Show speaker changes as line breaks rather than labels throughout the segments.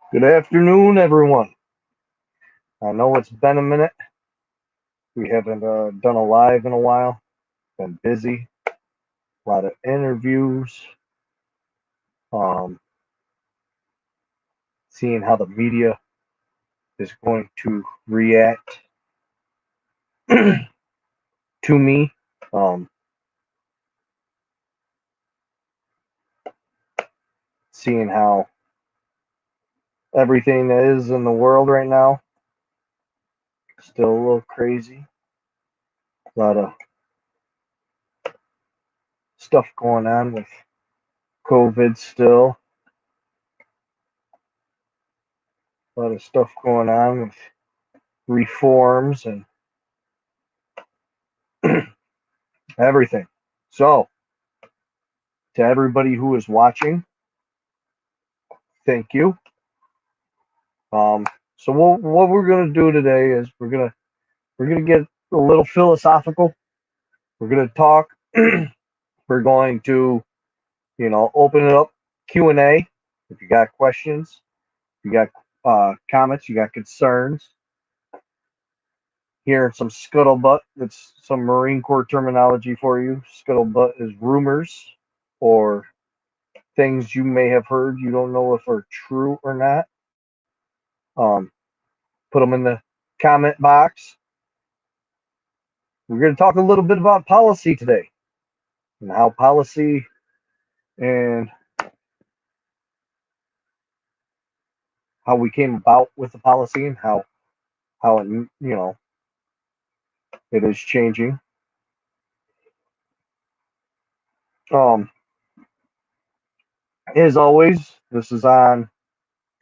Good afternoon, everyone. I know it's been a minute. We haven't done a live in a while. Been busy, a lot of interviews, um, seeing how the media is going to react to me, um, seeing how everything is in the world right now. Still a little crazy. A lot of stuff going on with COVID still. A lot of stuff going on with reforms and everything. So, to everybody who is watching, thank you. Um, so what we're gonna do today is we're gonna get a little philosophical. We're gonna talk. We're going to open it up Q&A. If you got questions, you got comments, you got concerns. Hearing some scuttlebutt. That's some Marine Corps terminology for you. Scuttlebutt is rumors or things you may have heard you don't know if are true or not. Um, put them in the comment box. We're going to talk a little bit about policy today and how policy and how we came about with the policy and how it is changing. Um, as always, this is on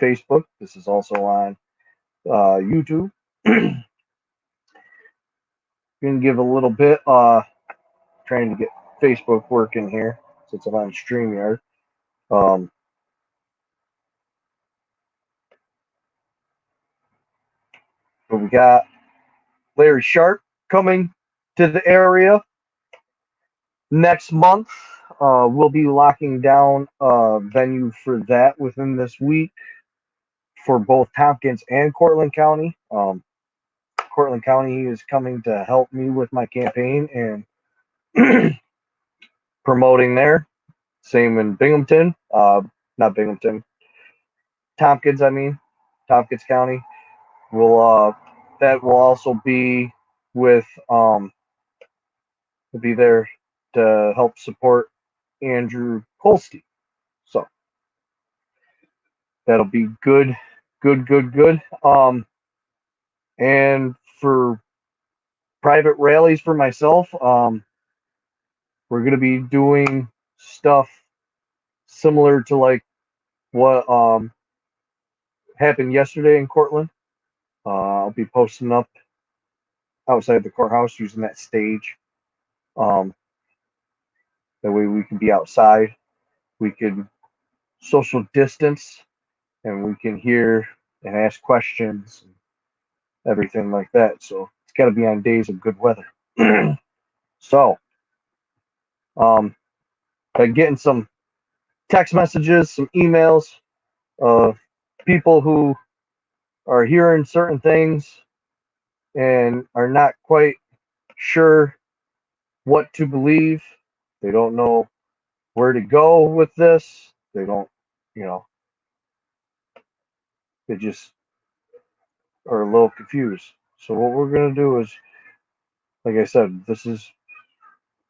Facebook. This is also on YouTube. Gonna give a little bit. Trying to get Facebook working here since I'm on Streamyard. Um, but we got Larry Sharp coming to the area next month. We'll be locking down a venue for that within this week for both Tompkins and Cortland County. Cortland County is coming to help me with my campaign and promoting there. Same in Binghamton, not Binghamton, Tompkins. I mean, Tompkins County. Will that will also be with will be there to help support Andrew Holstein. So that'll be good, good, good, good. And for private rallies for myself, we're gonna be doing stuff similar to like what happened yesterday in Cortland. I'll be posting up outside the courthouse using that stage. Um, that way we can be outside. We can social distance and we can hear and ask questions and everything like that. So it's got to be on days of good weather. So, um, by getting some text messages, some emails of people who are hearing certain things and are not quite sure what to believe. They don't know where to go with this. They don't, you know, they just are a little confused. So what we're gonna do is, like I said, this is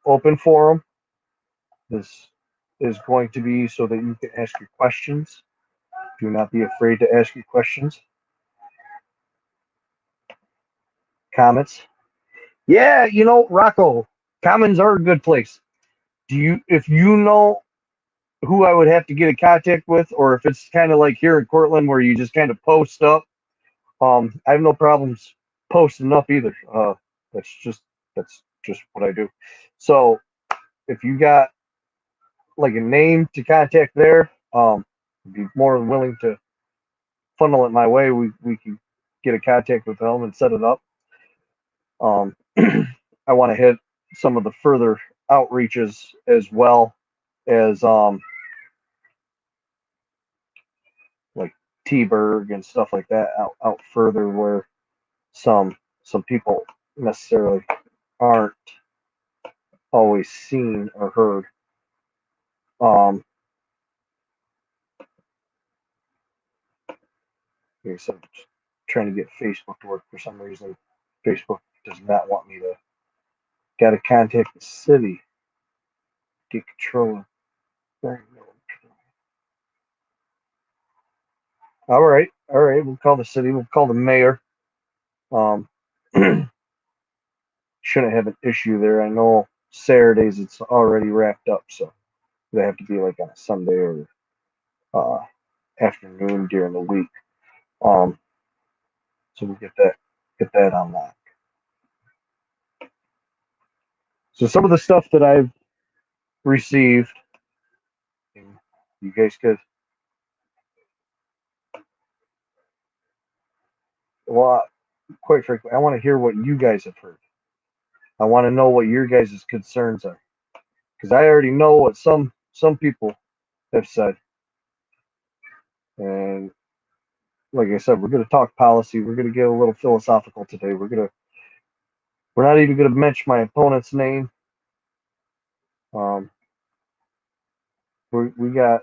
open forum. This is going to be so that you can ask your questions. Do not be afraid to ask your questions, comments. Yeah, Rocco, comments are a good place. If you know who I would have to get in contact with, or if it's kind of like here in Cortland where you just kind of post up, I have no problems posting up either. That's just that's just what I do. So if you got like a name to contact there, I'd be more than willing to funnel it my way. We can get a contact with them and set it up. Um, I want to hit some of the further outreaches as well as like T-Berg and stuff like that out further where some people necessarily aren't always seen or heard. Okay, so I'm trying to get Facebook to work for some reason. Facebook does not want me to. Got to contact the city. Get control of. All right. We'll call the city. We'll call the mayor. Um, shouldn't have an issue there. I know Saturdays it's already wrapped up, so they have to be like on a Sunday or uh, afternoon during the week. So we'll get that on lock. So some of the stuff that I've received, you guys could. Well, quite frankly, I want to hear what you guys have heard. I want to know what your guys' concerns are, because I already know what some people have said. And like I said, we're going to talk policy. We're going to get a little philosophical today. We're not even going to mention my opponent's name. We got,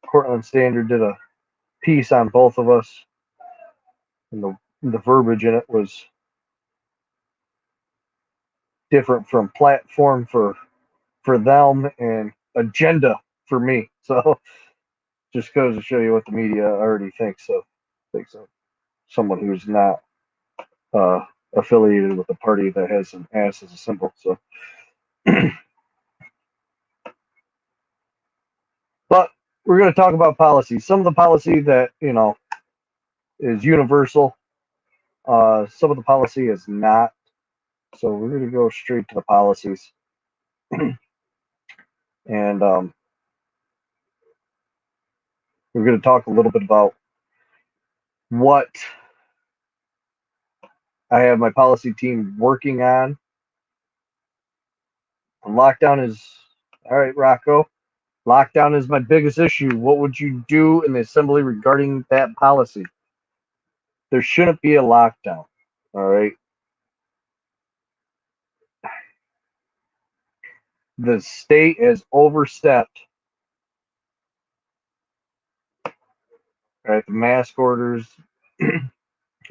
Cortland Standard did a piece on both of us, and the verbiage in it was different from platform for them and agenda for me. So just goes to show you what the media already thinks of someone who's not affiliated with a party that has an ass as a symbol. So, but we're going to talk about policy. Some of the policy that is universal. Some of the policy is not. So we're going to go straight to the policies, and we're going to talk a little bit about what I have my policy team working on. And lockdown is all right, Rocco. Lockdown is my biggest issue. What would you do in the assembly regarding that policy? There shouldn't be a lockdown. All right. The state has overstepped. All right. The mask orders.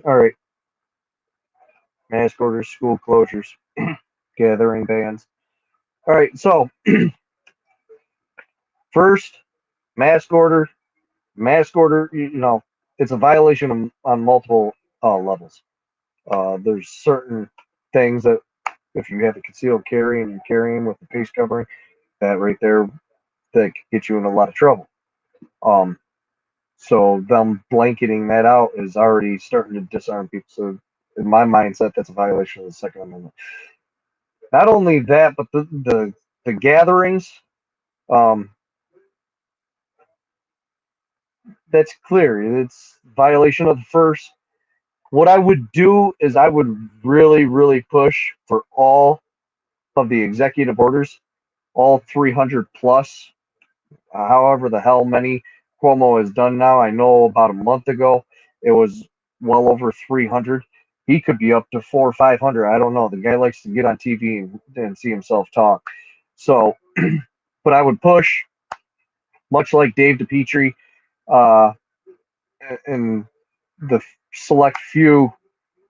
All right. Mask orders, school closures, gathering bans. All right. So, first, mask order. Mask order, it's a violation on multiple levels. There's certain things that if you have a concealed carry and you're carrying with the face covering, that right there, that could get you in a lot of trouble. So them blanketing that out is already starting to disarm people. So in my mindset, that's a violation of the Second Amendment. Not only that, but the gatherings, that's clear. It's violation of the first. What I would do is I would really, really push for all of the executive orders, all 300 plus, however the hell many Cuomo has done now. I know about a month ago it was well over 300. He could be up to 400 or 500. I don't know. The guy likes to get on TV and see himself talk. So, but I would push, much like Dave DePietri, and the select few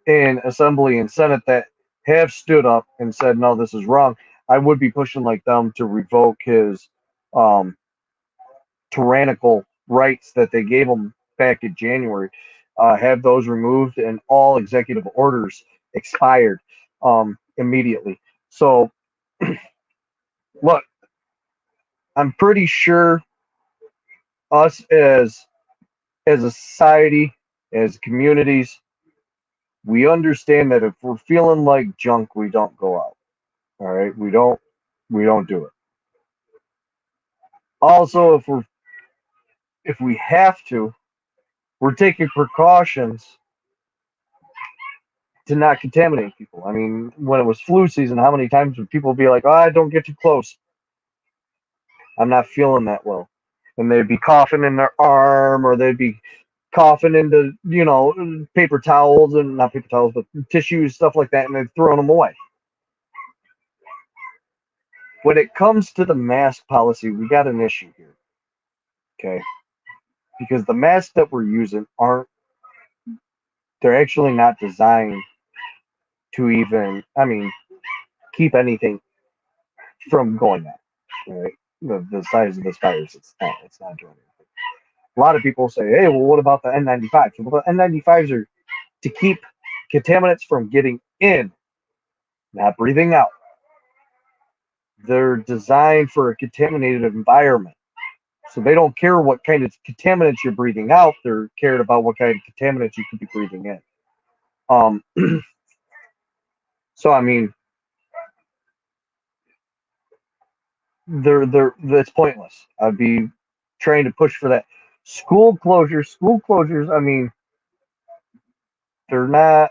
in Assembly and Senate that have stood up and said, no, this is wrong. I would be pushing like them to revoke his tyrannical rights that they gave him back in January, have those removed, and all executive orders expired immediately. So, look, I'm pretty sure us as a society, as communities, we understand that if we're feeling like junk, we don't go out. All right, we don't do it. Also, if we have to, we're taking precautions to not contaminate people. I mean, when it was flu season, how many times would people be like, "Oh, don't get too close. I'm not feeling that well." and they'd be coughing in their arm, or they'd be coughing into, paper towels, and not paper towels, but tissues, stuff like that, and they'd throw them away. When it comes to the mask policy, we got an issue here, okay? Because the masks that we're using they're actually not designed to even, keep anything from going out, right? The size of this virus, it's not doing anything. A lot of people say, hey, well, what about the N95s? Well, the N95s are to keep contaminants from getting in, not breathing out. They're designed for a contaminated environment. So they don't care what kind of contaminants you're breathing out. They're cared about what kind of contaminants you could be breathing in. Um, so that's pointless. I'd be trying to push for that. School closures. They're not.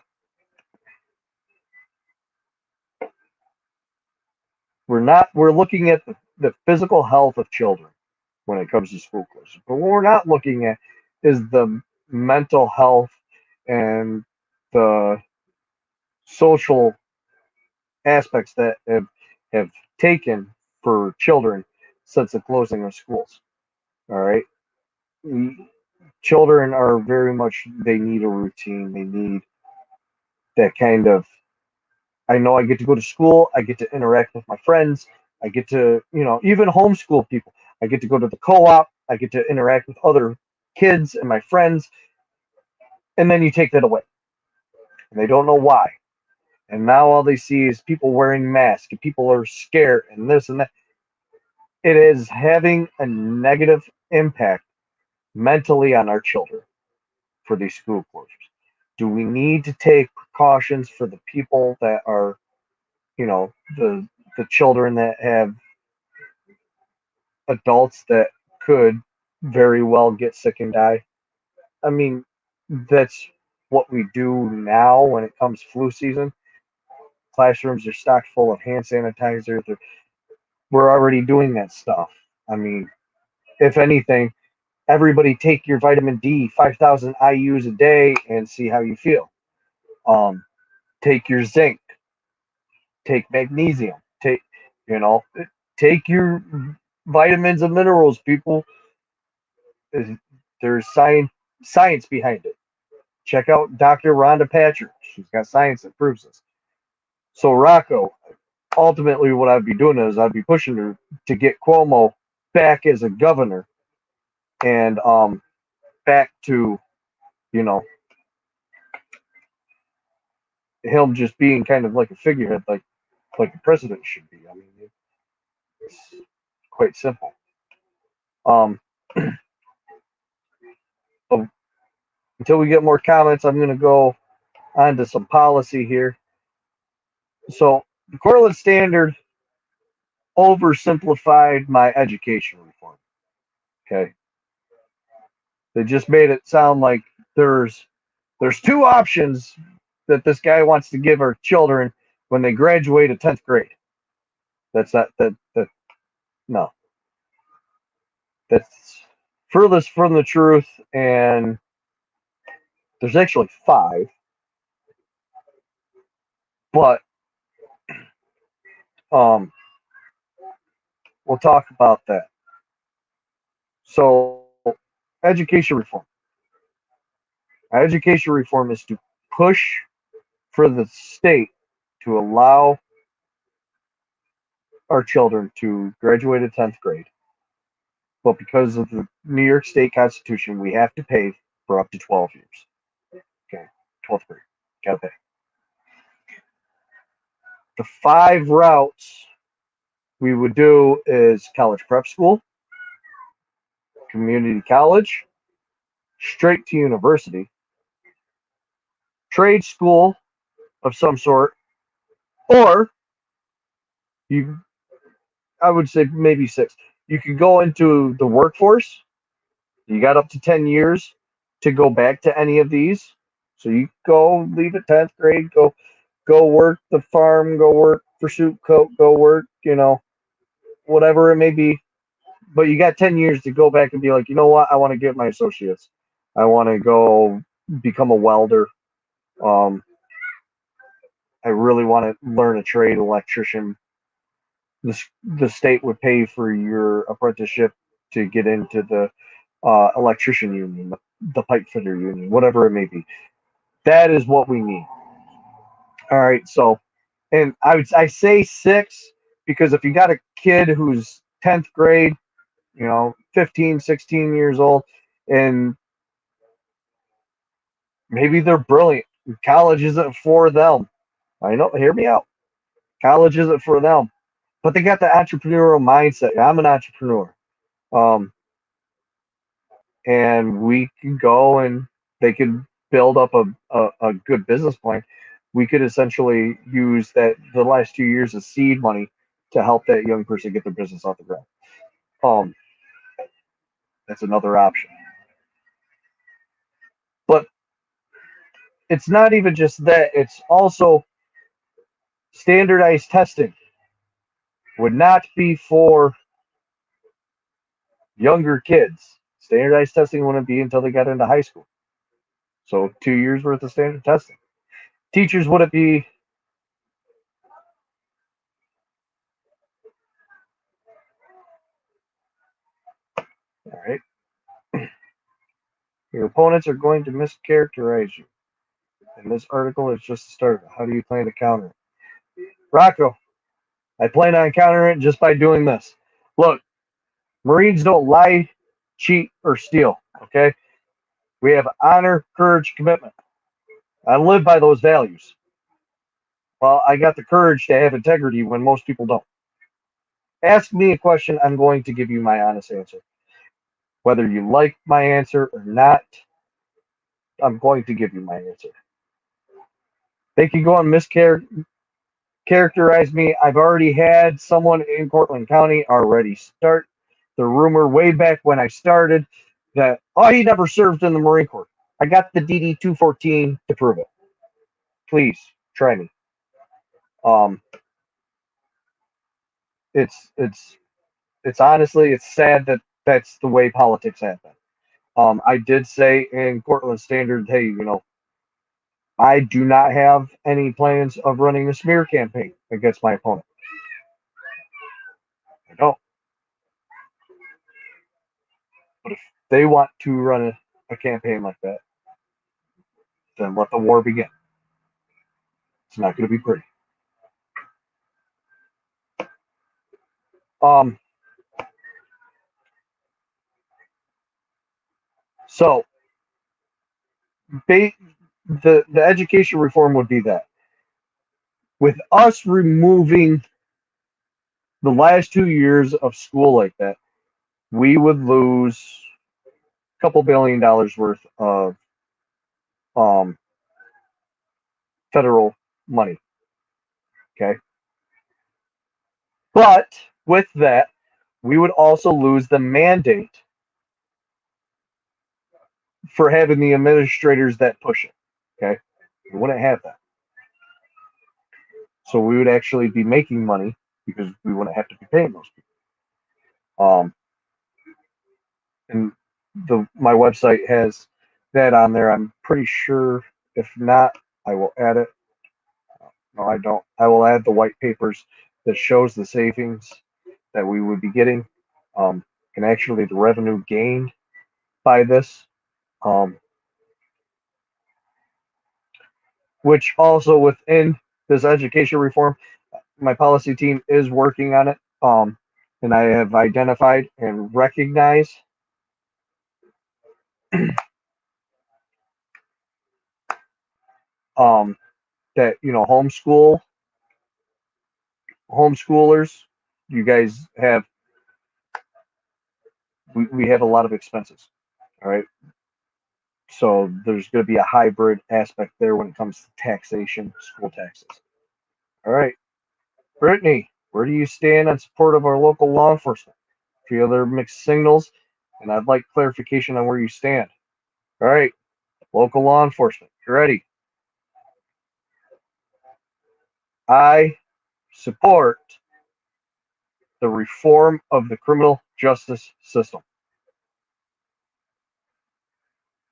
We're looking at the physical health of children when it comes to school closures. But what we're not looking at is the mental health and the social aspects that have taken for children since the closing of schools. All right. Children are very much, they need a routine. They need that kind of, I know I get to go to school, I get to interact with my friends, I get to, even homeschool people. I get to go to the co-op, I get to interact with other kids and my friends, and then you take that away. And they don't know why. And now all they see is people wearing masks, and people are scared, and this and that. It is having a negative impact mentally on our children for these school closures. Do we need to take precautions for the people that are, the children that have adults that could very well get sick and die? I mean, that's what we do now when it comes flu season. Classrooms are stocked full of hand sanitizer. We're already doing that stuff. I mean, if anything, everybody take your vitamin D, 5,000 IUs a day, and see how you feel. Um, take your zinc, take magnesium, you know, take your vitamins and minerals, people. There's science behind it. Check out Dr. Rhonda Patrick. She's got science that proves this. So Rocco, ultimately what I'd be doing is I'd be pushing her to get Cuomo back as a governor, and back to, you know, him just being kind of like a figurehead, like a president should be. I mean, it's quite simple. Um, so until we get more comments, I'm going to go on to some policy here. So the Cortland Standard oversimplified my education reform. Okay, they just made it sound like there's two options that this guy wants to give our children when they graduate at 10th grade. That's not that no. That's furthest from the truth, and there's actually five, but um, we'll talk about that. So, education reform. Education reform is to push for the state to allow our children to graduate at 10th grade. But because of the New York State Constitution, we have to pay for up to 12 years. Okay, 12th grade. Gotta pay. The five routes we would do is college prep school, community college, straight to university, trade school of some sort, or you, I would say maybe six. You could go into the workforce. You got up to 10 years to go back to any of these. So you go leave at 10th grade, go work the farm, go work for Soup Coat, go work, whatever it may be. but you got 10 years to go back and be like, you know what? I want to get my associates. I want to go become a welder. Um, I really want to learn a trade, electrician. The state would pay for your apprenticeship to get into the electrician union, the pipe fitter union, whatever it may be. That is what we need. All right. So, and I say six because if you got a kid who's 10th grade, 15, 16 years old, and maybe they're brilliant, college isn't for them. I know. Hear me out. College isn't for them, but they got the entrepreneurial mindset. I'm an entrepreneur. Um, and we can go and they could build up a good business plan. We could essentially use that the last 2 years of seed money to help that young person get their business off the ground. Um, that's another option. But it's not even just that, it's also standardized testing would not be for younger kids. Standardized testing wouldn't be until they got into high school. So 2 years worth of standard testing. Teachers wouldn't be. All right. Your opponents are going to mischaracterize you. And this article is just a start. How do you plan to counter it? Rocco, I plan on countering it just by doing this. Look, Marines don't lie, cheat, or steal. Okay? We have honor, courage, commitment. I live by those values. Well, I got the courage to have integrity when most people don't. Ask me a question, I'm going to give you my honest answer. Whether you like my answer or not, I'm going to give you my answer. They can go and mischaracterize me. I've already had someone in Cortland County already start the rumor way back when I started that, oh, he never served in the Marine Corps. I got the DD 214 to prove it. Please try me. Um, it's it's honestly it's sad that that's the way politics happen. I did say in Cortland Standard, hey, I do not have any plans of running a smear campaign against my opponent. I don't. But if they want to run a campaign like that, then let the war begin. It's not going to be pretty. Um, so the education reform would be that with us removing the last 2 years of school like that, we would lose a couple $1 billion worth of um, federal money. Okay, but with that, we would also lose the mandate for having the administrators that push it. Okay, we wouldn't have that. So we would actually be making money because we wouldn't have to be paying those people. And my website has that on there. I'm pretty sure. If not, I will add it. No, I don't. I will add the white papers that shows the savings that we would be getting, and actually the revenue gained by this. Um, which also within this education reform, my policy team is working on it. And I have identified and recognized um, that homeschoolers, you guys have we have a lot of expenses. All right, so there's going to be a hybrid aspect there when it comes to taxation, school taxes. All right, Brittany, where do you stand on support of our local law enforcement? A few other mixed signals, and I'd like clarification on where you stand. All right, local law enforcement, you ready? I support the reform of the criminal justice system.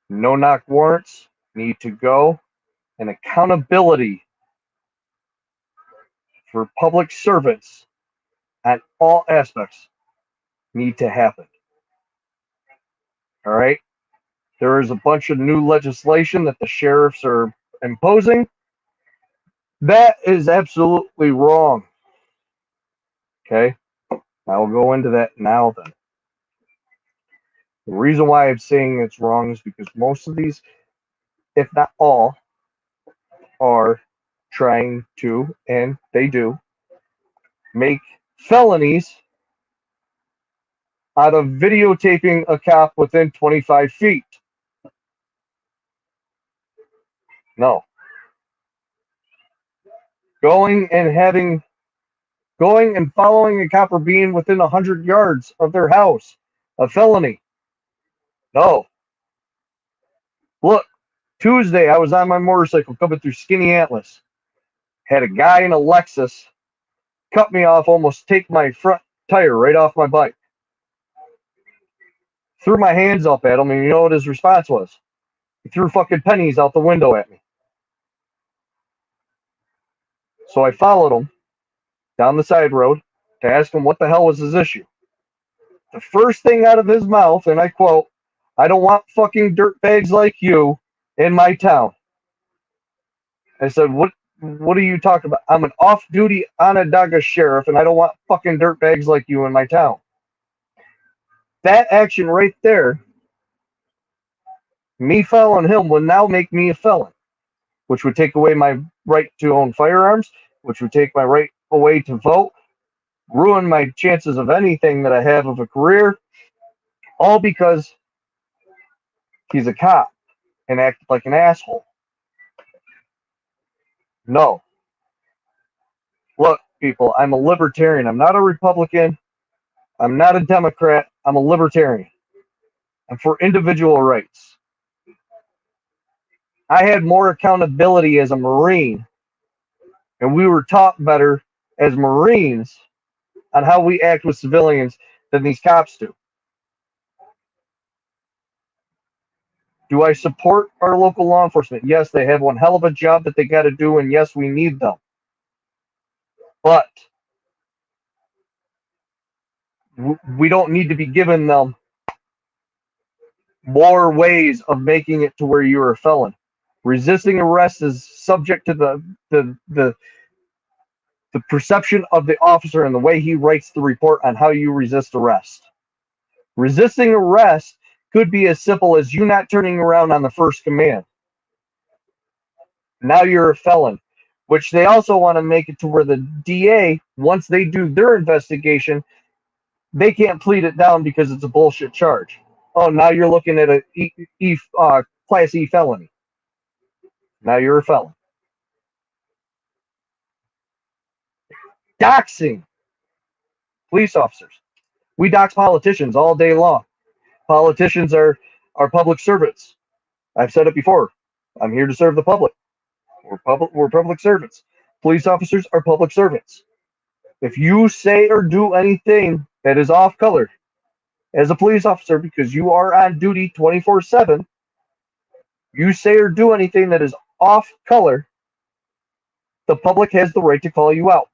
No-knock warrants need to go, and accountability for public servants at all aspects need to happen. All right? There is a bunch of new legislation that the sheriffs are imposing. That is absolutely wrong. Okay? I will go into that now then. The reason why I'm saying it's wrong is because most of these, if not all, are trying to, and they do, make felonies out of videotaping a cop within 25 feet. No. Going and following a cop or being within 100 yards of their house, a felony. No. Look, Tuesday I was on my motorcycle coming through Skinny Atlas. Had a guy in a Lexus cut me off, almost take my front tire right off my bike. Threw my hands up at him, and you know what his response was? He threw fucking pennies out the window at me. So I followed him down the side road to ask him what the hell was his issue. The first thing out of his mouth, and I quote, "I don't want fucking dirtbags like you in my town." I said, what are you talking about? I'm an off-duty Onondaga sheriff, and I don't want fucking dirtbags like you in my town. That action right there, me following him, would now make me a felon, which would take away my right to own firearms, which would take my right away to vote, ruin my chances of anything that I have of a career, all because he's a cop and acted like an asshole. No. Look, people, I'm a libertarian. I'm not a Republican. I'm not a Democrat. I'm a libertarian. I'm for individual rights. I had more accountability as a Marine, and we were taught better as Marines on how we act with civilians than these cops do. Do I support our local law enforcement? Yes, they have one hell of a job that they got to do, and yes, we need them. But we don't need to be giving them more ways of making it to where you're a felon. Resisting arrest is subject to the perception of the officer and the way he writes the report on how you resist arrest. Resisting arrest could be as simple as you not turning around on the first command. Now you're a felon, which they also want to make it to where the DA, once they do their investigation, they can't plead it down because it's a bullshit charge. Oh, now you're looking at a Class E felony. Now you're a felon. Doxing police officers. We dox politicians all day long. Politicians are public servants. I've said it before. I'm here to serve the public. We're public servants. Police officers are public servants. If you say or do anything that is off color as a police officer because you are on duty 24/7, you say or do anything that is off color, the public has the right to call you out.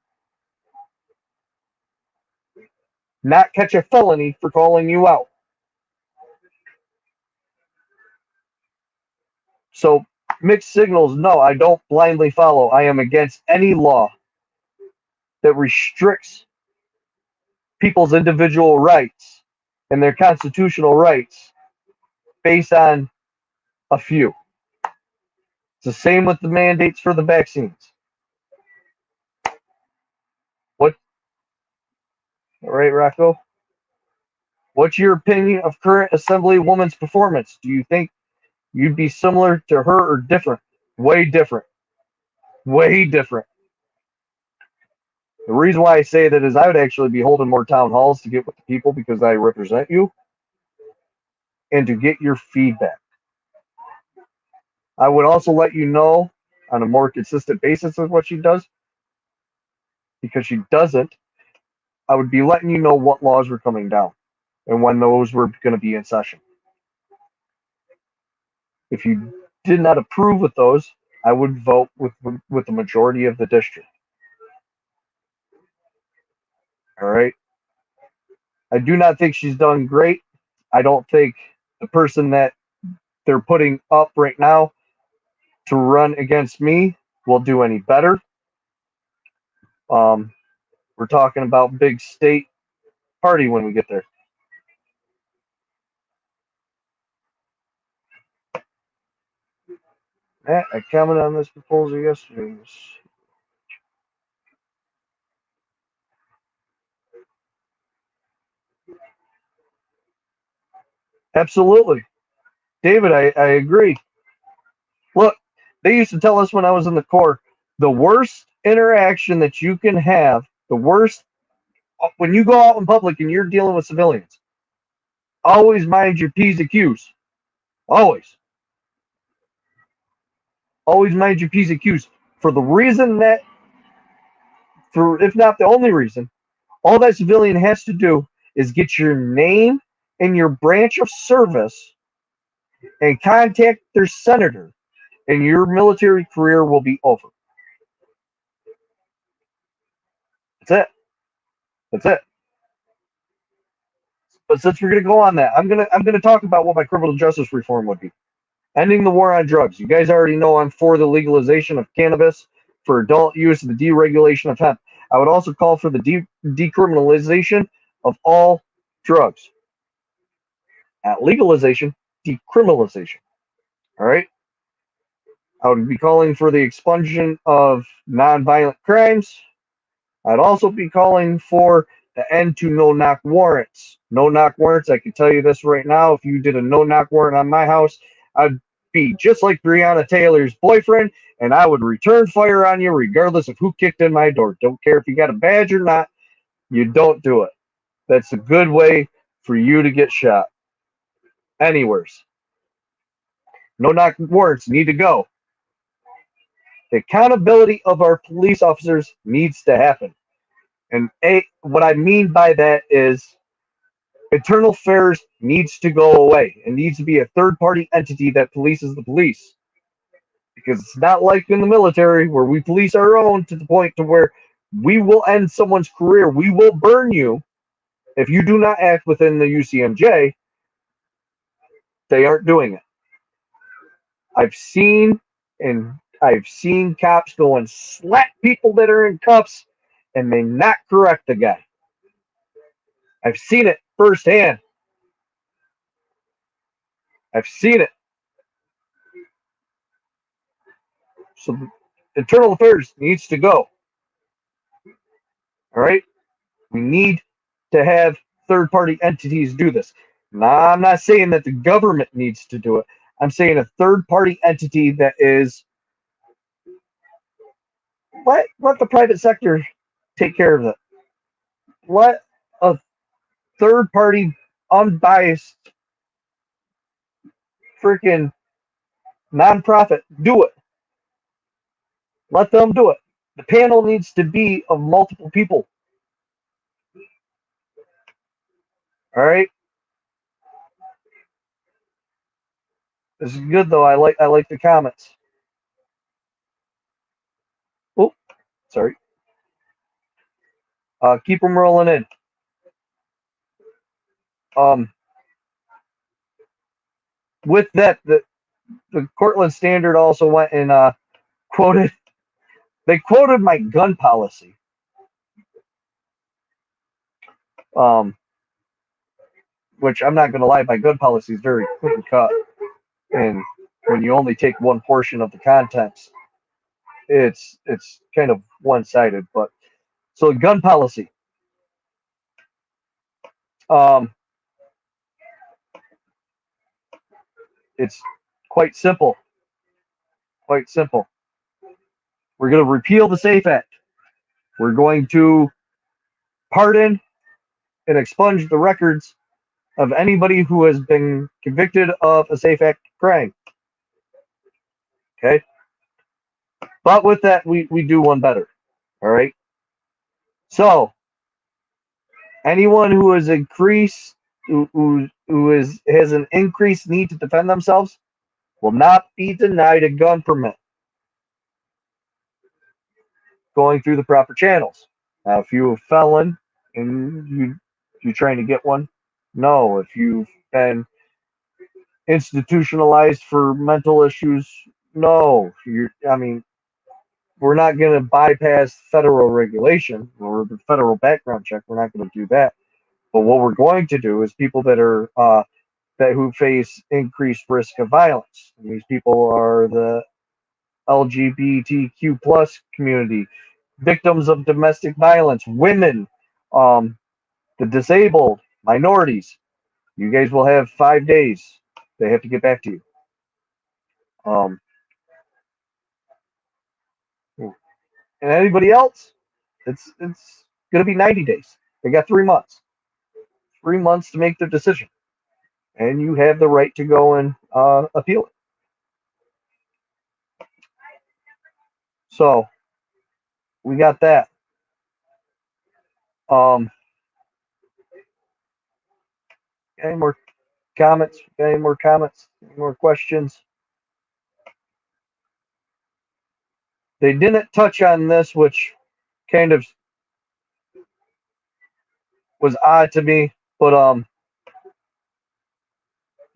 Not catch a felony for calling you out. So mixed signals, no, I don't blindly follow. I am against any law that restricts people's individual rights and their constitutional rights based on a few. It's the same with the mandates for the vaccines. What? All right, Rocco. What's your opinion of current Assemblywoman's performance? Do you think you'd be similar to her or different? Way different. Way different. The reason why I say that is I would actually be holding more town halls to get with the people because I represent you and to get your feedback. I would also let you know on a more consistent basis of what she does because she doesn't I would be letting you know what laws were coming down and when those were going to be in session. If you did not approve with those, I would vote with the majority of the district. All right. I do not think she's done great. I don't think the person that they're putting up right now to run against me will do any better. We're talking about big state party when we get there. Matt, I commented on this proposal yesterday. Absolutely. David, I agree. Look, they used to tell us when I was in the Corps, the worst interaction that you can have, the worst, when you go out in public and you're dealing with civilians, always mind your P's and Q's. Always. Always mind your P's and Q's. For the reason that, for if not the only reason, all that civilian has to do is get your name and your branch of service and contact their senator, and your military career will be over. That's it. That's it. But since we're gonna go on that, I'm gonna talk about what my criminal justice reform would be. Ending the war on drugs. You guys already know I'm for the legalization of cannabis for adult use and the deregulation of hemp. I would also call for the decriminalization of all drugs. At legalization, decriminalization. All right. I would be calling for the expulsion of nonviolent crimes. I'd also be calling for the end to no-knock warrants. No-knock warrants, I can tell you this right now, if you did a no-knock warrant on my house, I'd be just like Breonna Taylor's boyfriend, and I would return fire on you regardless of who kicked in my door. Don't care if you got a badge or not, you don't do it. That's a good way for you to get shot. Anywheres. No-knock warrants need to go. The accountability of our police officers needs to happen. And what I mean by that is internal affairs needs to go away. It needs to be a third party entity that polices the police. Because it's not like in the military where we police our own to the point to where we will end someone's career. We will burn you if you do not act within the UCMJ. They aren't doing it. I've seen cops go and slap people that are in cuffs and they not correct the guy. I've seen it firsthand. I've seen it. So internal affairs needs to go. All right. We need to have third party entities do this. Now, I'm not saying that the government needs to do it. I'm saying a third party entity that is let the private sector take care of it. Let a third party unbiased freaking nonprofit do it. Let them do it. The panel needs to be of multiple people. All right. This is good though. I like the comments. Oh, sorry. Keep them rolling in. With that, the Cortland Standard also went and quoted. They quoted my gun policy. Which I'm not going to lie, my gun policy is very clean cut, and when you only take one portion of the contents, it's kind of one-sided. But so gun policy. It's quite simple. Quite simple. We're going to repeal the SAFE Act. We're going to pardon and expunge the records of anybody who has been convicted of a SAFE Act crime. Okay? But with that, we do one better. All right? So, Anyone who has increased, has an increased need to defend themselves, will not be denied a gun permit going through the proper channels. Now, if you're a felon and you're trying to get one, no. If you've been institutionalized for mental issues, no. I mean, we're not going to bypass federal regulation or the federal background check. We're not going to do that. But what we're going to do is people that are who face increased risk of violence. And these people are the LGBTQ plus community, victims of domestic violence, women, um, the disabled, minorities. You guys will have 5 days. They have to get back to you. Um, and anybody else, it's going to be 90 days. They got 3 months. 3 months to make their decision, and you have the right to go and appeal it. So we got that. Um, any more comments? Any more comments? Any more questions? They didn't touch on this, which kind of was odd to me. But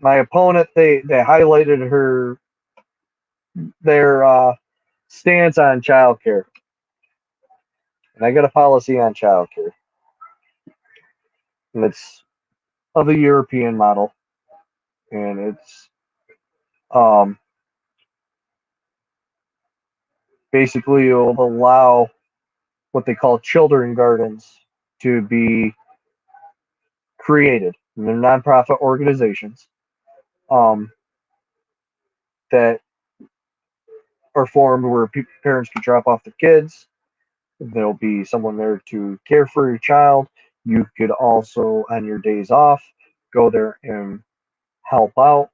my opponent, they highlighted their stance on childcare, and I got a policy on childcare, and it's of the European model, and it's um, basically it will allow what they call children gardens to be created. And they're nonprofit organizations um, that are formed where parents can drop off their kids. There'll be someone there to care for your child. You could also, on your days off, go there and help out,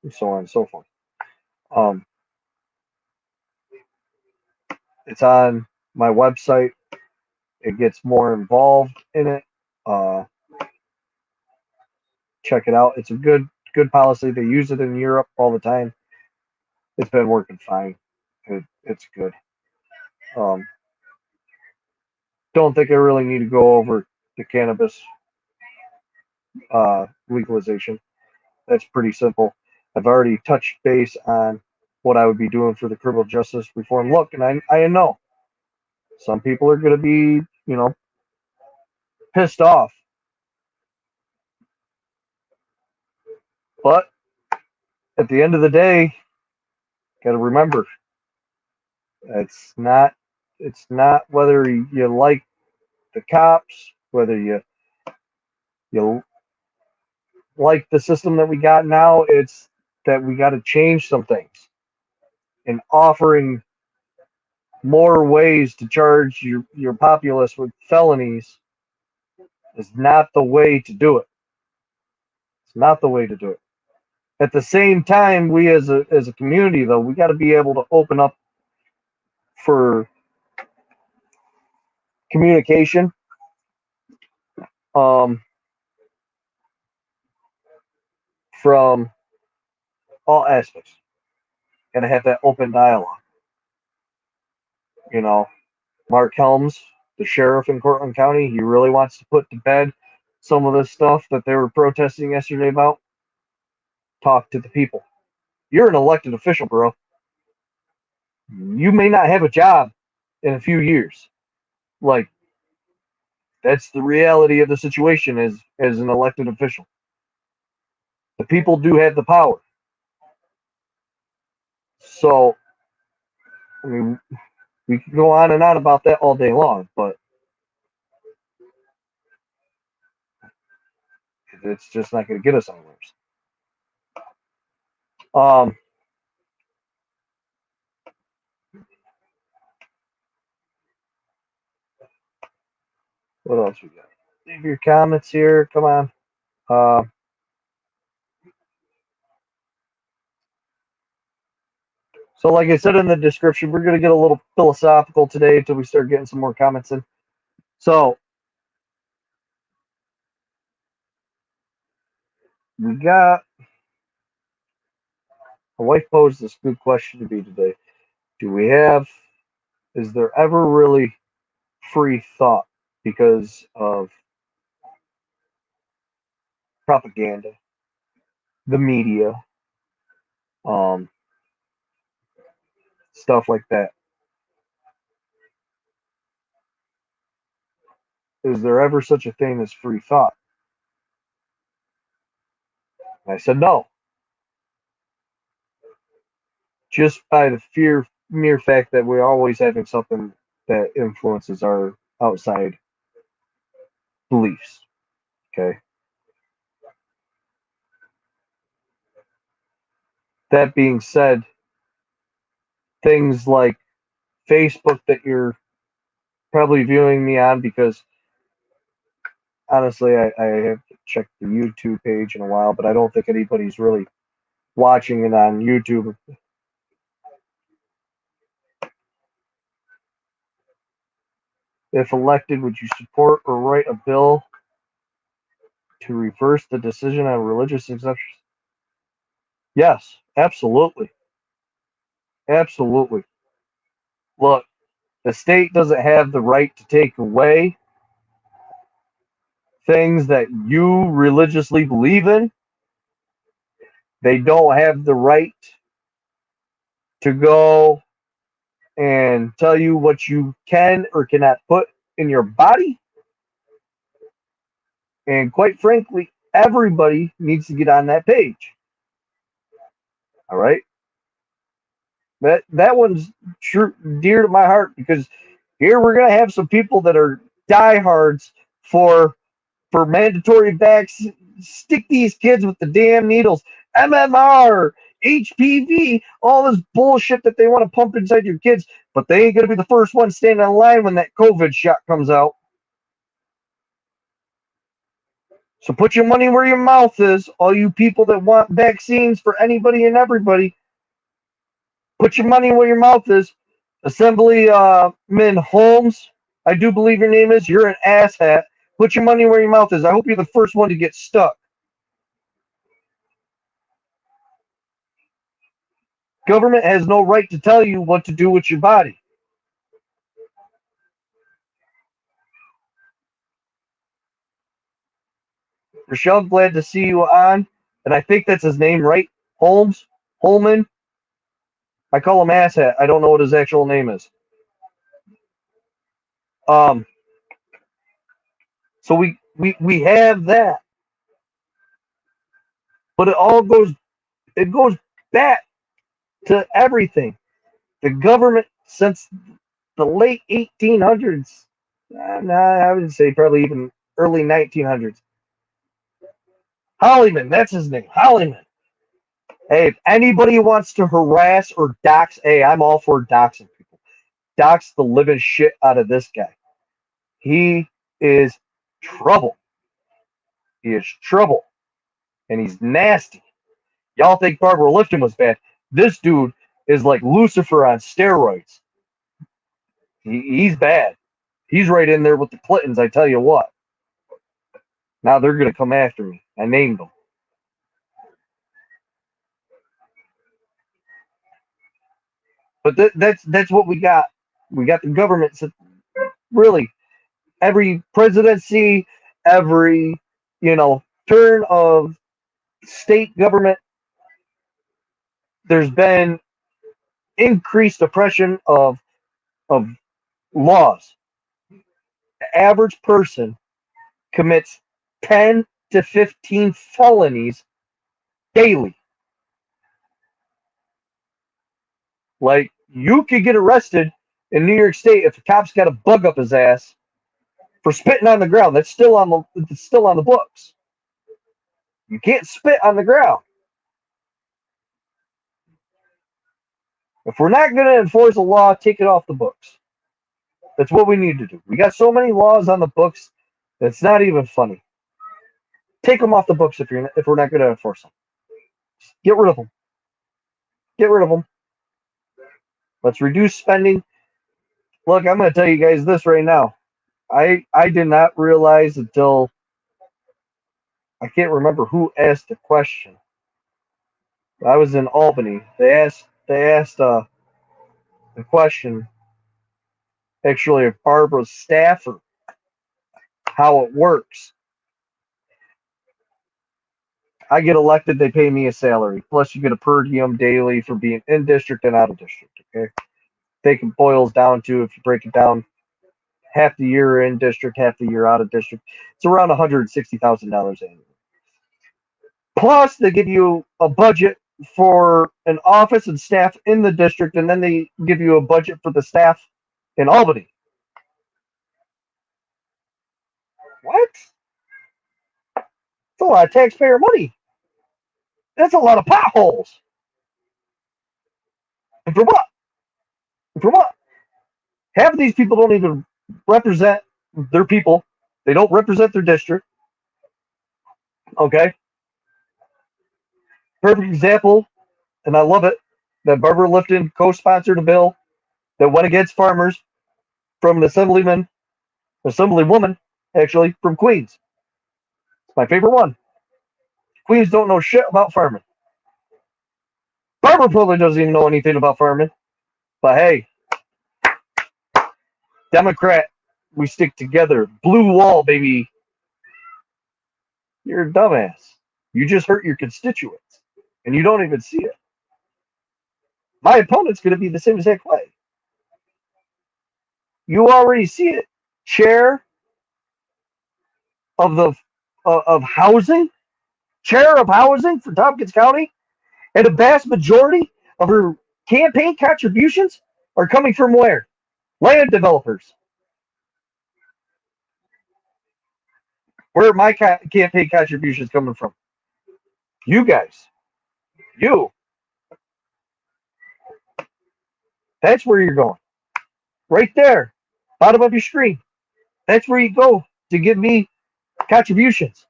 and so on and so forth. Um, it's on my website. It gets more involved in it. Uh, check it out. It's a good policy. They use it in Europe all the time. It's been working fine. It's good. Um, don't think I really need to go over the cannabis legalization. That's pretty simple. I've already touched base on what I would be doing for the criminal justice reform. Look, and I know some people are going to be, pissed off, but at the end of the day, got to remember, it's not whether you like the cops, whether you like the system that we got now. It's that we got to change some things, and offering more ways to charge your populace with felonies is not the way to do it. It's not the way to do it. At the same time, we as a community, though, we got to be able to open up for communication, um, from all aspects, and have that open dialogue. You know, Mark Helms, the sheriff in Cortland County, he really wants to put to bed some of this stuff that they were protesting yesterday about. Talk to the people. You're an elected official, bro. You may not have a job in a few years. Like, that's the reality of the situation as an elected official. The people do have the power. So, I mean, we can go on and on about that all day long, but it's just not going to get us anywhere. Um, what else we got? Leave your comments here. Come on. Uh, so, like I said in the description, we're going to get a little philosophical today until we start getting some more comments in. So, we got. My wife posed this good question to me today. Do we have? Is there ever really free thought because of propaganda, the media, um, stuff like that? Is there ever such a thing as free thought? And I said no, just by the mere fact that we're always having something that influences our outside beliefs. Okay. That being said, things like Facebook that you're probably viewing me on, because honestly, I have to check the YouTube page in a while, but I don't think anybody's really watching it on YouTube. If elected, would you support or write a bill to reverse the decision on religious exemptions? Yes, absolutely. Absolutely. Look, the state doesn't have the right to take away things that you religiously believe in. They don't have the right to go and tell you what you can or cannot put in your body. And quite frankly, everybody needs to get on that page. All right. That one's true, dear to my heart, because here we're gonna have some people that are diehards for mandatory vaccines. Stick these kids with the damn needles, MMR, HPV, all this bullshit that they want to pump inside your kids, but they ain't gonna be the first one standing in line when that COVID shot comes out. So put your money where your mouth is, all you people that want vaccines for anybody and everybody. Put your money where your mouth is. Assemblyman Holmes, I do believe your name is. You're an asshat. Put your money where your mouth is. I hope you're the first one to get stuck. Government has no right to tell you what to do with your body. Rochelle, glad to see you on. And I think that's his name, right? Holmes? Holman? I call him asshat. I don't know what his actual name is. Um, so we have that. But it goes back to everything. The government since the late 1800s, I would say probably even early 1900s. Hollyman, that's his name, Hollyman. Hey, if anybody wants to harass or dox, hey, I'm all for doxing people. Dox the living shit out of this guy. He is trouble. He is trouble. And he's nasty. Y'all think Barbara Lifton was bad. This dude is like Lucifer on steroids. He's bad. He's right in there with the Clintons, I tell you what. Now they're going to come after me. I named them. But that's what we got. We got the government. Really, every presidency, every turn of state government, there's been increased oppression of laws. The average person commits 10 to 15 felonies daily. Like, you could get arrested in New York State if a cop's got a bug up his ass for spitting on the ground. That's still on the books. You can't spit on the ground. If we're not going to enforce a law, take it off the books. That's what we need to do. We got so many laws on the books that's not even funny. Take them off the books if we're not going to enforce them. Just get rid of them. Get rid of them. Let's reduce spending. Look, I'm going to tell you guys this right now. I did not realize until I can't remember who asked the question. I was in Albany. They asked the question actually of Barbara's staffer, how it works. I get elected, they pay me a salary. Plus, you get a per diem daily for being in district and out of district. Okay, I think it boils down to, if you break it down, half the year in district, half the year out of district. It's around $160,000 annually. Plus, they give you a budget for an office and staff in the district, and then they give you a budget for the staff in Albany. What? That's a lot of taxpayer money. That's a lot of potholes. And for what? And for what? Half of these people don't even represent their people. They don't represent their district. Okay. Perfect example, and I love it, that Barbara Lifton co-sponsored a bill that went against farmers from an assemblywoman, actually, from Queens. It's my favorite one. Queens don't know shit about farming. Barbara probably doesn't even know anything about farming. But hey, Democrat, we stick together. Blue wall, baby. You're a dumbass. You just hurt your constituents, and you don't even see it. My opponent's going to be the same exact way. You already see it. Chair of the of housing, chair of housing for Tompkins County, and a vast majority of her campaign contributions are coming from where? Land developers. Where are my campaign contributions coming from? You guys. You. That's where you're going. Right there. Bottom of your screen. That's where you go to give me contributions.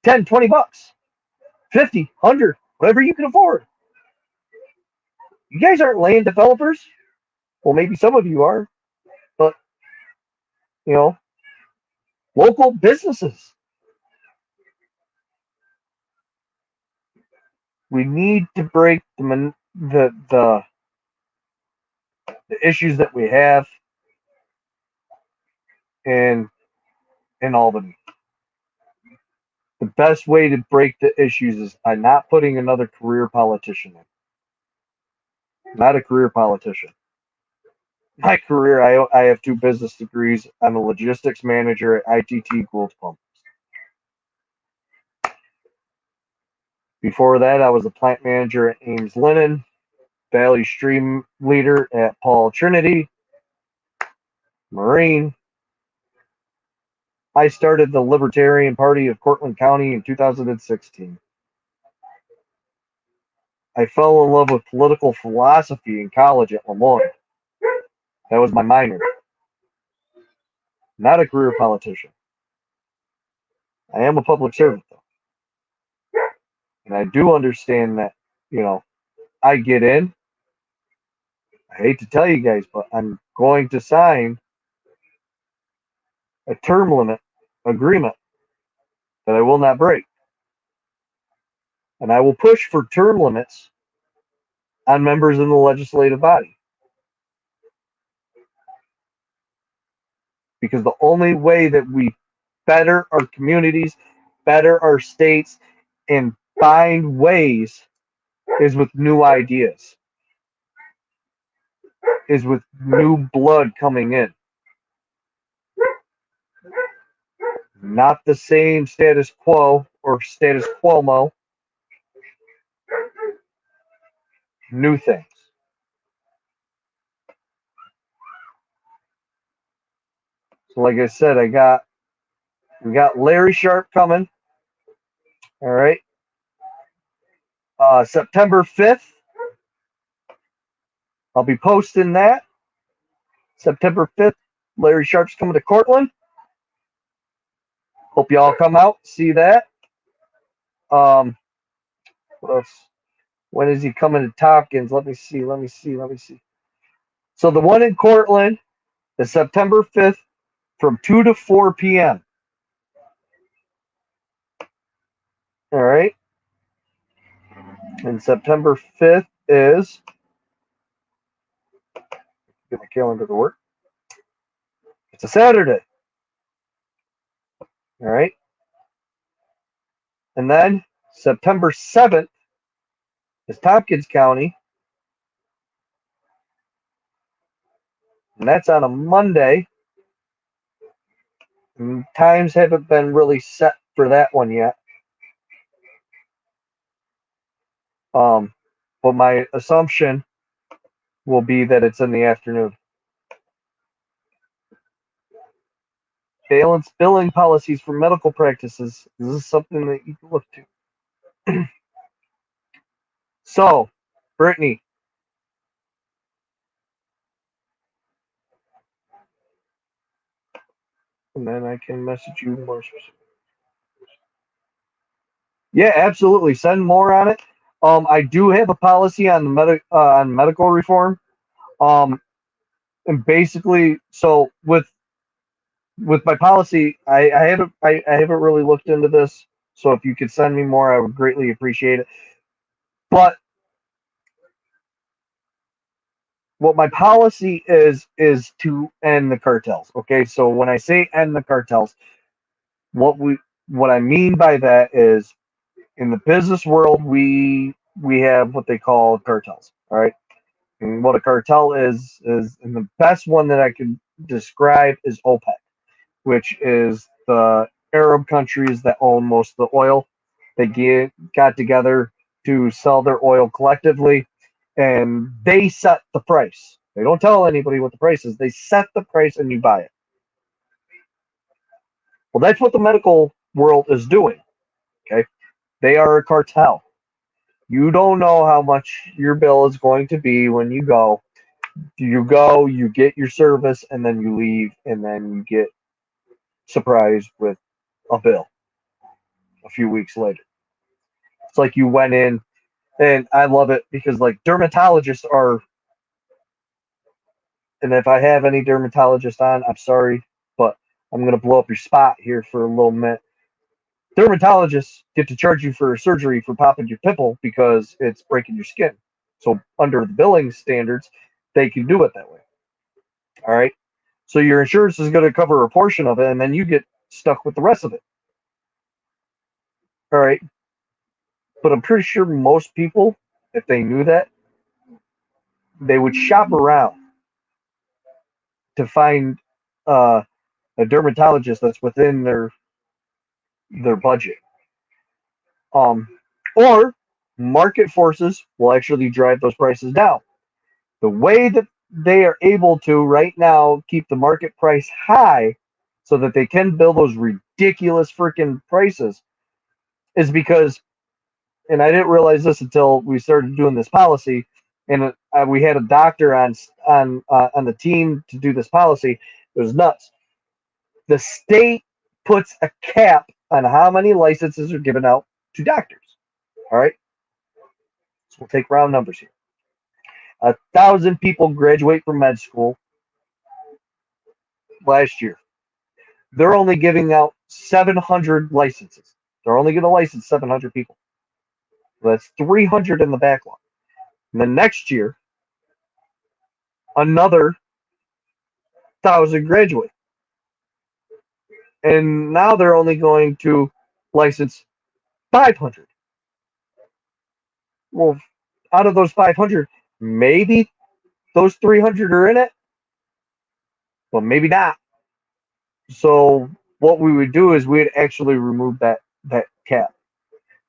10, 20 bucks. 50, 100, whatever you can afford. You guys aren't land developers. Well, maybe some of you are, but, you know, local businesses. We need to break the issues that we have in Albany. The best way to break the issues is by not putting another career politician in. Not a career politician. My career, I have 2 business degrees. I'm a logistics manager at ITT Gould Pumps. Before that, I was a plant manager at Ames Linen, Valley Stream leader at Paul Trinity, Marine. I started the Libertarian Party of Cortland County in 2016. I fell in love with political philosophy in college at Lemoyne. That was my minor. Not a career politician. I am a public servant, though. And I do understand that, I get in. I hate to tell you guys, but I'm going to sign a term limit agreement that I will not break. And I will push for term limits on members in the legislative body. Because the only way that we better our communities, better our states, and find ways is with new ideas, is with new blood coming in. Not the same status quo or status quo-mo. New things. So like I said, we got Larry Sharp coming. All right. September 5th. I'll be posting that. September 5th, Larry Sharp's coming to Cortland. Hope y'all come out, see that. What else? When is he coming to Tompkins? Let me see. So the one in Cortland is September 5th from 2 to 4 p.m. All right. And September 5th is, get my calendar to work. It's a Saturday. All right. And then September 7th is Tompkins County, and that's on a Monday. And times haven't been really set for that one yet. But my assumption will be that it's in the afternoon. Balance billing policies for medical practices. This is something that you can look to. So, Brittany, and then I can message you more specific. Yeah, absolutely. Send more on it. I do have a policy on on medical reform. Um, and basically, so with my policy, I haven't really looked into this. So if you could send me more, I would greatly appreciate it. But what my policy is to end the cartels. Okay, so when I say end the cartels, what we what I mean by that is in the business world we have what they call cartels. All right, and what a cartel is, and the best one that I can describe is OPEC, which is the Arab countries that own most of the oil. Got together to sell their oil collectively, and they set the price. They don't tell anybody what the price is. They set the price, and you buy it. Well, that's what the medical world is doing. Okay, they are a cartel. You don't know how much your bill is going to be when you go. You go, you get your service, and then you leave, and then you get surprised with a bill a few weeks later. It's like you went in, and I love it because like dermatologists are, and if I have any dermatologists on, I'm sorry, but I'm gonna blow up your spot here for a little minute. Dermatologists get to charge you for surgery for popping your pimple because it's breaking your skin. So under the billing standards, they can do it that way. All right. So your insurance is going to cover a portion of it, and then you get stuck with the rest of it. All right. But I'm pretty sure most people, if they knew that, they would shop around to find uh, a dermatologist that's within their budget. Um, or market forces will actually drive those prices down. The way that they are able to right now keep the market price high so that they can build those ridiculous freaking prices is because, and I didn't realize this until we started doing this policy, and we had a doctor on the team to do this policy. It was nuts. The state puts a cap on how many licenses are given out to doctors. All right, so we'll take round numbers here. 1,000 people graduate from med school last year. They're only giving out 700 licenses. They're only going to license 700 people. So that's 300 in the backlog. And then next year, another 1,000 graduate. And now they're only going to license 500. Well, out of those 500, maybe those 300 are in it, but maybe not. So what we would do is we'd actually remove that cap,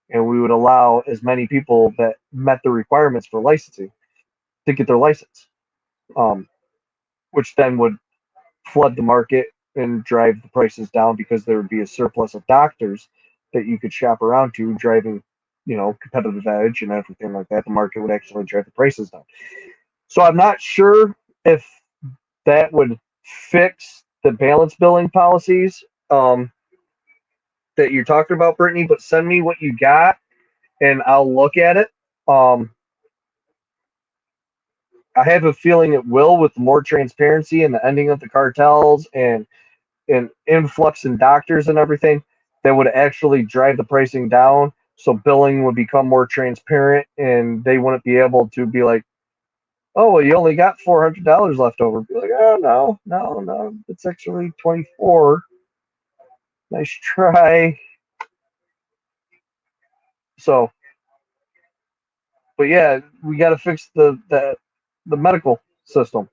and we would allow as many people that met the requirements for licensing to get their license, um, which then would flood the market and drive the prices down because there would be a surplus of doctors that you could shop around to, driving, competitive edge and everything like that. The market would actually drive the prices down. So I'm not sure if that would fix the balance billing policies that you're talking about, Brittany, but send me what you got and I'll look at it. Um, I have a feeling it will, with more transparency and the ending of the cartels and influx in doctors and everything, that would actually drive the pricing down. So billing would become more transparent, and they wouldn't be able to be like, "Oh, well, you only got $400 left over." Be like, "Oh, no, no, no, it's actually 24. Nice try." So, but yeah, we got to fix the medical system.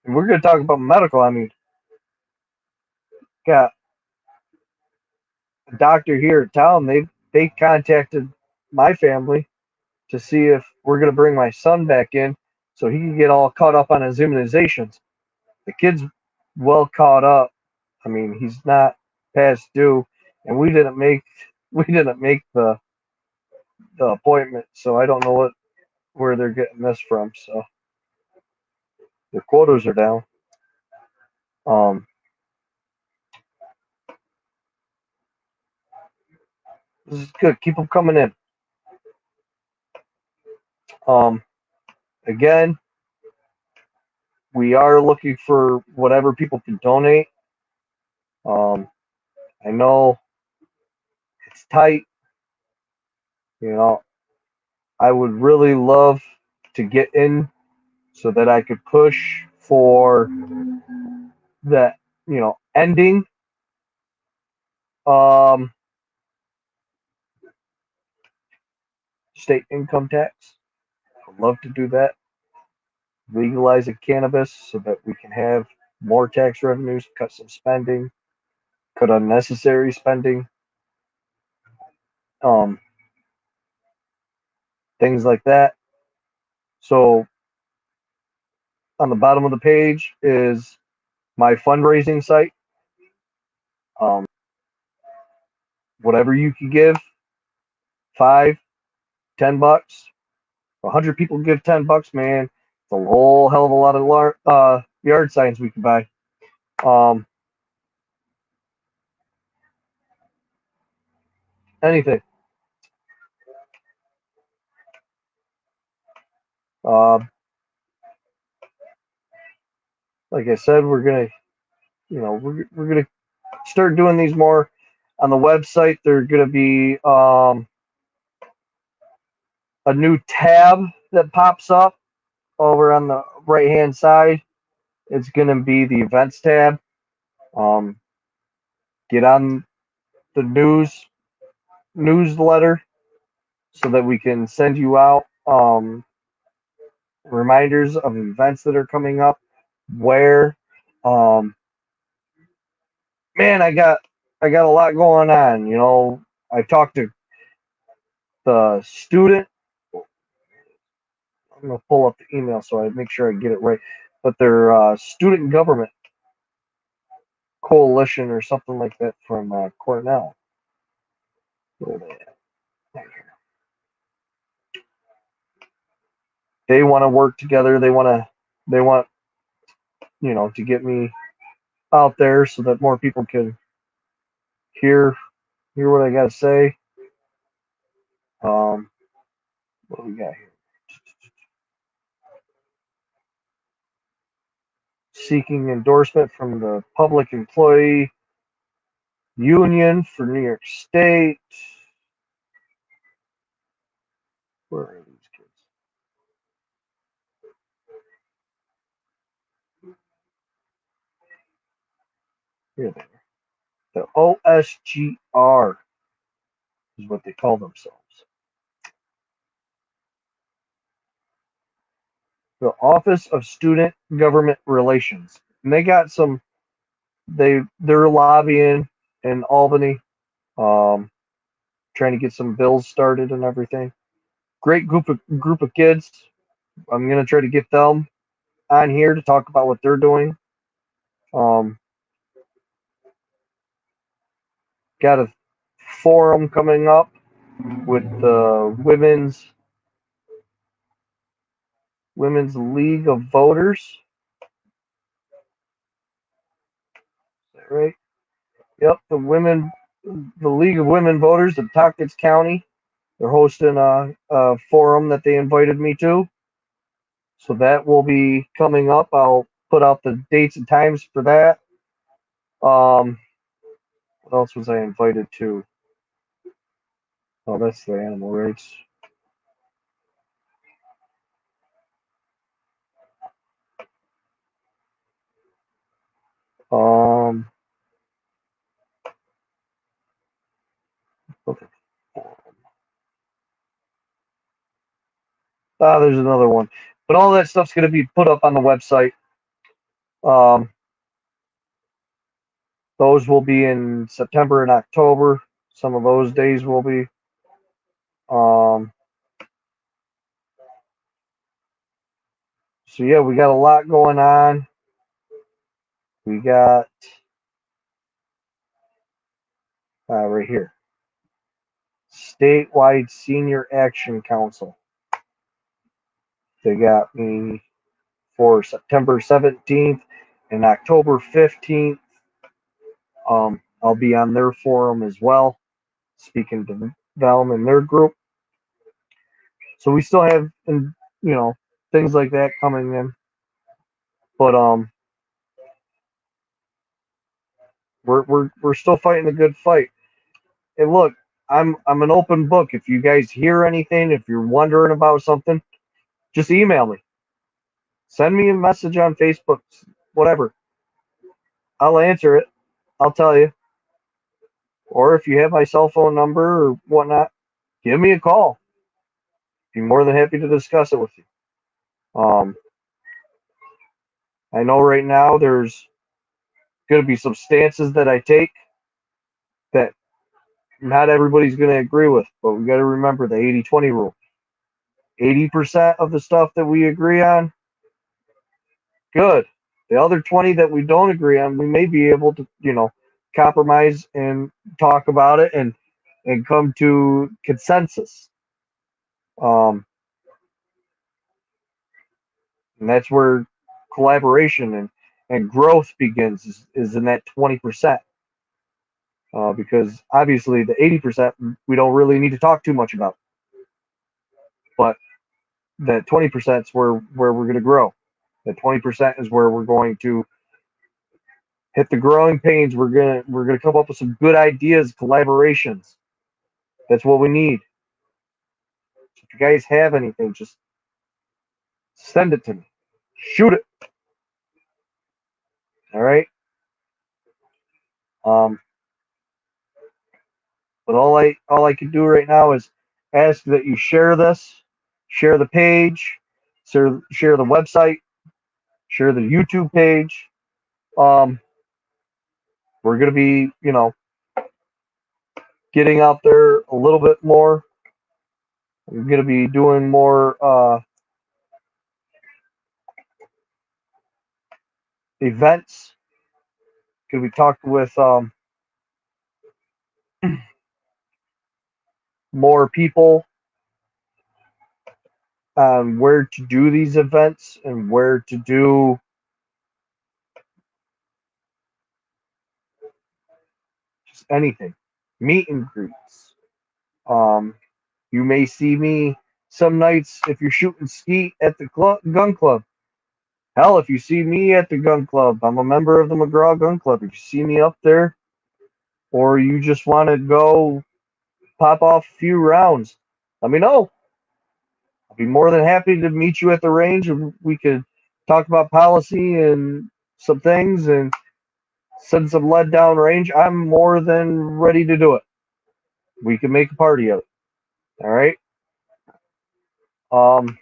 And we're going to talk about medical. I mean, got a doctor here in town. They contacted my family to see if we're going to bring my son back in so he can get all caught up on his immunizations. The kid's well caught up. I mean, he's not past due, and we didn't make the appointment, so I don't know where they're getting this from. So their quotas are down. Um, this is good. Keep them coming in. Um, again, we are looking for whatever people can donate. Um, I know it's tight. You know, I would really love to get in so that I could push for that, ending um, state income tax. I'd love to do that. Legalizing cannabis so that we can have more tax revenues, cut some spending, cut unnecessary spending, um, things like that. So on the bottom of the page is my fundraising site. Um, whatever you can give, 5, $10, 100 people give $10, man. It's a whole hell of a lot of yard signs we can buy. Um, anything. Uh, like I said, we're gonna start doing these more on the website. They're gonna be a new tab that pops up over on the right hand side. It's gonna be the events tab. Um, get on the newsletter so that we can send you out reminders of events that are coming up. Where, um, man, I got a lot going on. I talked to the student. I'm gonna pull up the email so I make sure I get it right. But they're student government coalition or something like that from Cornell. Where are they at? Right here. They want to work together. They want to get me out there so that more people can hear what I got to say. Um, what do we got here? Seeking endorsement from the Public Employee Union for New York State. Where are these kids? Here they are. The OSGR is what they call themselves. The Office of Student Government Relations. And they got they're lobbying in Albany, um, trying to get some bills started and everything. Great group of kids. I'm gonna try to get them on here to talk about what they're doing. Um, got a forum coming up with the Women's League of Voters. Is that right? Yep, the League of Women Voters of Tompkins County. They're hosting a forum that they invited me to. So that will be coming up. I'll put out the dates and times for that. What else was I invited to? Oh, that's the animal rights. Um, okay. There's another one, but all that stuff's going to be put up on the website. Um, those will be in September and October. Some of those days will be. Um, so yeah, we got a lot going on. We got right here, Statewide Senior Action Council. They got me for September 17th and October 15th. I'll be on their forum as well, speaking to them and their group. So we still have, things like that coming in. But we're still fighting a good fight. And look, I'm an open book. If you guys hear anything, if you're wondering about something, just email me. Send me a message on Facebook, whatever. I'll answer it. I'll tell you. Or if you have my cell phone number or whatnot, give me a call. Be more than happy to discuss it with you. I know right now there's going to be some stances that I take that not everybody's going to agree with, but we got to remember the 80-20 rule. 80% of the stuff that we agree on, good. The other 20 that we don't agree on, we may be able to, compromise and talk about it and come to consensus. And that's where collaboration and growth begins is in that 20%. Because obviously the 80% we don't really need to talk too much about. But that 20% is where we're going to grow. That 20% is where we're going to hit the growing pains. We're gonna come up with some good ideas, collaborations. That's what we need. If you guys have anything, just send it to me. Shoot it. All right. Um, but all I can do right now is ask that you share this, share the page, share the website, share the YouTube page. We're gonna be, getting out there a little bit more. We're gonna be doing more events. Gonna be talking with more people on where to do these events and where to do just anything. Meet and greets. Um, you may see me some nights if you're shooting skeet at the gun club. Hell, if you see me at the gun club, I'm a member of the McGraw Gun Club. If you see me up there, or you just want to go pop off a few rounds, let me know. I'll be more than happy to meet you at the range and we could talk about policy and some things and send some lead down range. I'm more than ready to do it. We can make a party of it. All right. Um,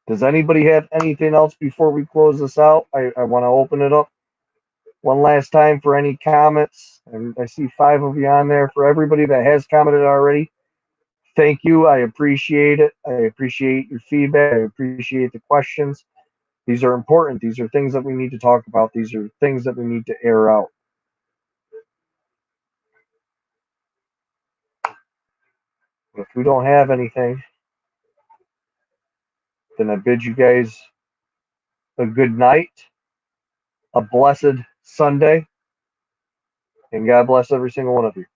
does anybody have anything else before we close this out? I want to open it up one last time for any comments. And I see 5 of you on there. For everybody that has commented already, thank you. I appreciate it. I appreciate your feedback. I appreciate the questions. These are important. These are things that we need to talk about. These are things that we need to air out. If we don't have anything, then I bid you guys a good night, a blessed Sunday, and God bless every single one of you.